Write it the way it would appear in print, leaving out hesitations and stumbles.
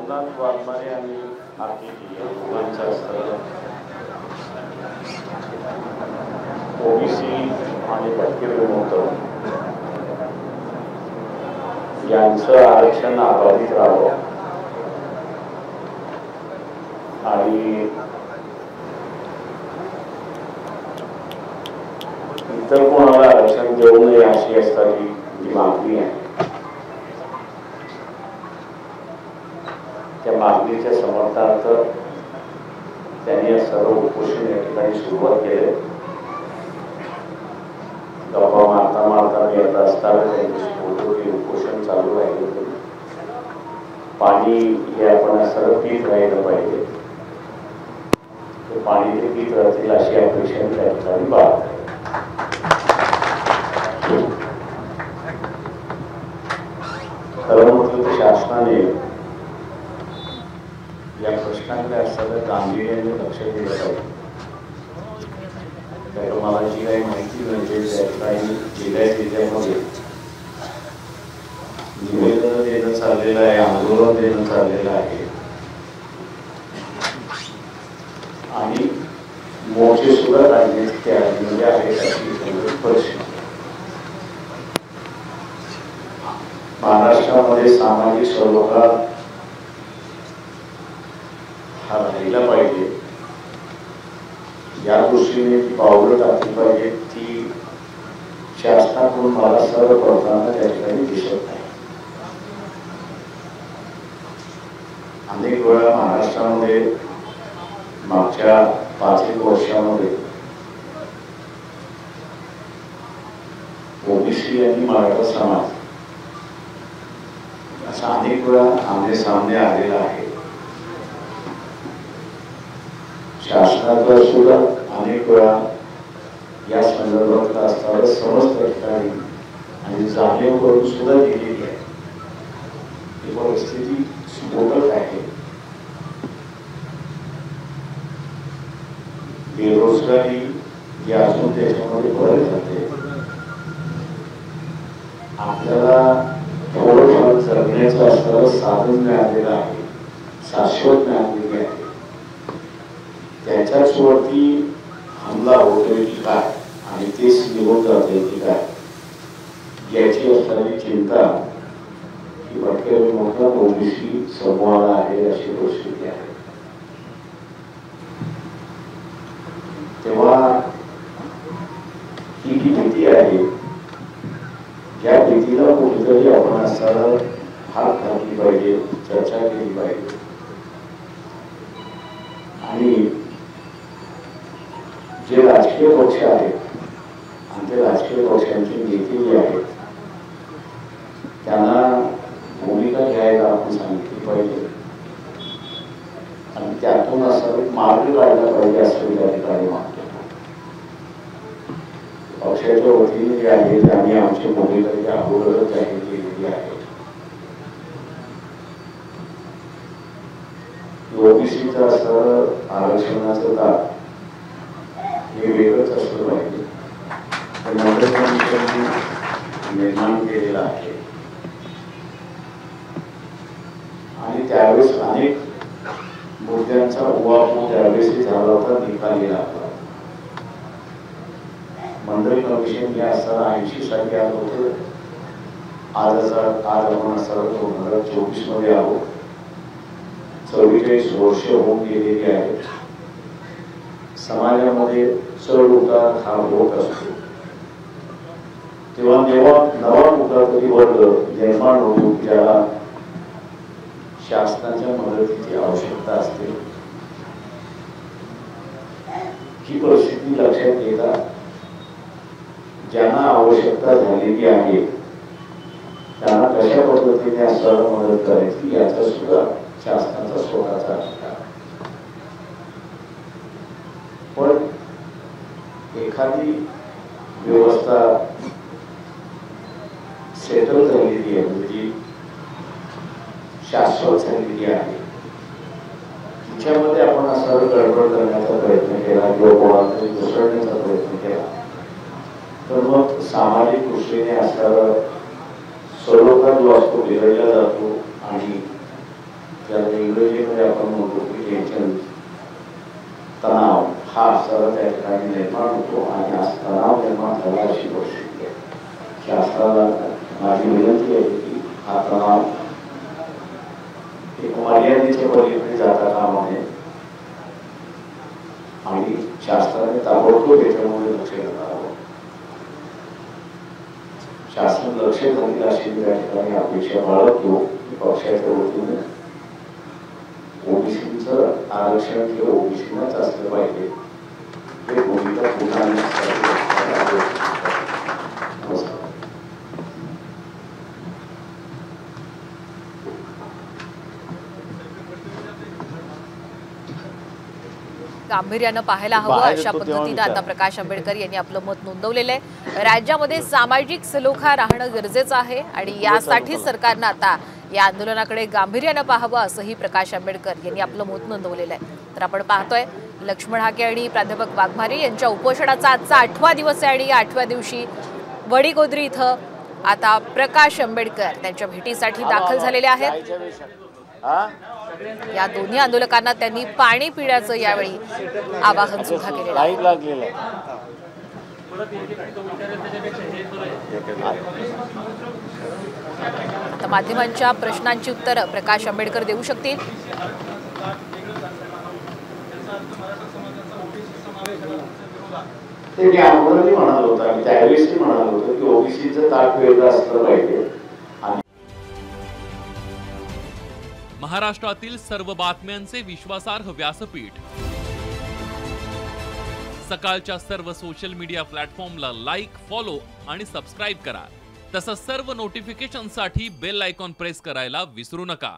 रघुनाथ वाघमारे आणि आरकेटी या दोघांचं असतं ओबीसी आणि भटके विमुक्त यांचं आरक्षण अबाधित राहावं आणि इतर कोणाला आरक्षण देऊ नये अशी असणारी जी मागणी आहे त्या मागणीच्या समर्थनार्थ त्यांनी या सर्व उपोषण या ठिकाणी सुरुवात केले. गप्पा मारता मारता येत असताना त्यांची उपोषण चालू राहिले होते. पाणी हे आपण सर्व पीत राहिलं पाहिजे. ते पाणी ते पीत राहतील अशी अपेक्षा त्या ठिकाणी बाळगते. खरं म्हटलं तर शासनाने या प्रश्नाकडे असताना गांभीर्याने लक्ष दिलं पाहिजे. तर मला जी काही माहिती मिळते त्या ठिकाणी जिल्ह्यामध्ये निवेदन देणं चाललेलं आहे, आंदोलन देणं चाललेलं आहे आणि मोर्चे सुद्धा काढण्याची तयारीमध्ये आहेत अशी परिस्थिती. महाराष्ट्रामध्ये सामाजिक सलोखा हा राहिला पाहिजे या दृष्टीने ती पावलं टाकली पाहिजे. ती शासनाकडून मला सर्व करताना त्या ठिकाणी दिसत नाही. अनेक वेळा महाराष्ट्रामध्ये मागच्या 5 वर्षामध्ये ओबीसी आणि मराठा समाज असा अनेक वेळा आमने सामने आलेला आहे. शासनाकडे सुद्धा अनेक वेळा या संदर्भात असणारं समज त्या ठिकाणी आणि जाणीव करून सुद्धा दिलेली आहे. ही परिस्थिती सुबोधक आहे. बेरोजगारी ही अजून त्याच्यामध्ये भर जाते. आपल्याला थोडंफार जगण्याचं असणारं साधन मिळालेलं आहे, शाश्वत मिळालेली आहे. त्याच्याच वरती हमला होतोय की काय आणि तेच निघून जाते की काय याची असणारी चिंता ही भटक्या विमुक्त ओबीसी समूहाला आहे अशी परिस्थिती आहे. तेव्हा ही जी भीती आहे या भीतीला कुठेतरी आपण असणारा हात घातली पाहिजे, चर्चा केली पाहिजे आणि जे राजकीय पक्ष आहेत आणि ते राजकीय पक्षांची नेते जे आहेत त्यांना भूमिका घ्यायला आपण सांगितली पाहिजे आणि त्यातून असं मार्ग काढला पाहिजे असं त्या ठिकाणी मागतो. पक्षाच्या वतीने जे आहे त्यांनी आमची भूमिका अगोदरच जाहीर केलेली आहे. ओबीसीचं असं आरक्षणाचं दार हे वेगळंच असलं पाहिजे. मंडळ कमिशनने निर्माण केलेला आहे आणि त्यावेळेस अनेक मुद्द्यांचा उहापोह त्यावेळेस झाला होता, निकाली लागला. मंडळ कमिशन हे असताना 80 साली आलं होतं. आज आपण असताना 2024 मध्ये आहोत. 44 वर्ष होऊन गेलेली आहेत. समाजामध्ये चढ उतार हा होत असतो. तेव्हा नवा कुठला तरी वर्ग निर्माण होतो ज्याला शासनाच्या मदतीची आवश्यकता असते. ही परिस्थिती लक्षात घेता ज्यांना आवश्यकता झालेली आहे त्यांना कशा पद्धतीने असताना मदत करायची याचा सुद्धा शासनाचा स्वतःचा अधिकार. पण एखादी व्यवस्था सेटल झालेली आहे म्हणजे शाश्वत झालेली आहे तिच्यामध्ये आपण असं गडबड करण्याचा प्रयत्न केला किंवा कोणाला तरी घुसळण्याचा प्रयत्न केला तर मग सामाजिक दृष्टीने असणारा सलोखा जो असतो बिघडला जातो आणि ज्याला इंग्रजीमध्ये आपण म्हणतो की टेन्शन, तणाव हा सर्व त्या ठिकाणी निर्माण होतो आणि आज तणाव निर्माण झाला अशी गोष्ट आहे. शास्त्राला माझी विनंती आहे की हा तणाव एक मर्यादेच्या पलीकडे जाता कामा नये आणि शास्त्राने ताबडतोब याच्यामध्ये लक्ष घालावं. शासन लक्ष घालील अशी त्या ठिकाणी अपेक्षा बाळगतो की पक्षाच्या वतीने ओबीसीचं आरक्षण हे ओबीसीलाच असलं पाहिजे हे भूमिका पुन्हा गांभीर्यानं पाहायला हवं अशा पद्धतीने आता प्रकाश आंबेडकर यांनी आपलं मत नोंदवलेलं आहे. राज्यामध्ये सामाजिक सलोखा राहणं गरजेचं आहे आणि यासाठी सरकारनं आता या आंदोलनाकडे गांभीर्यानं पाहावं असंही प्रकाश आंबेडकर यांनी आपलं मत नोंदवलेलं आहे. तर आपण पाहतोय लक्ष्मण हाके आणि प्राध्यापक वाघमारे यांच्या उपोषणाचा आजचा 8वा दिवस आहे आणि या 8व्या दिवशी वडीगोद्री इथं आता प्रकाश आंबेडकर त्यांच्या भेटीसाठी दाखल झालेले आहेत. या दोन्ही आंदोलकांना त्यांनी पाणी पिण्याचं यावेळी आवाहन सुद्धा केलेलं आहे. आता माध्यमांच्या प्रश्नांची उत्तरं प्रकाश आंबेडकर देऊ शकतील. ते मी आंदोलनही म्हणाल होतं आणि त्यावेळेसही म्हणाल होतं की ओबीसीचं ताट वेगळं असलं पाहिजे. महाराष्ट्रातील सर्व बातम्यांचे विश्वासार्ह व्यासपीठ सकाळच्या सर्व सोशल मीडिया प्लॅटफॉर्मला लाईक, फॉलो आणि सबस्क्राईब करा. तसंच सर्व नोटिफिकेशनसाठी बेल आयकॉन प्रेस करायला विसरू नका.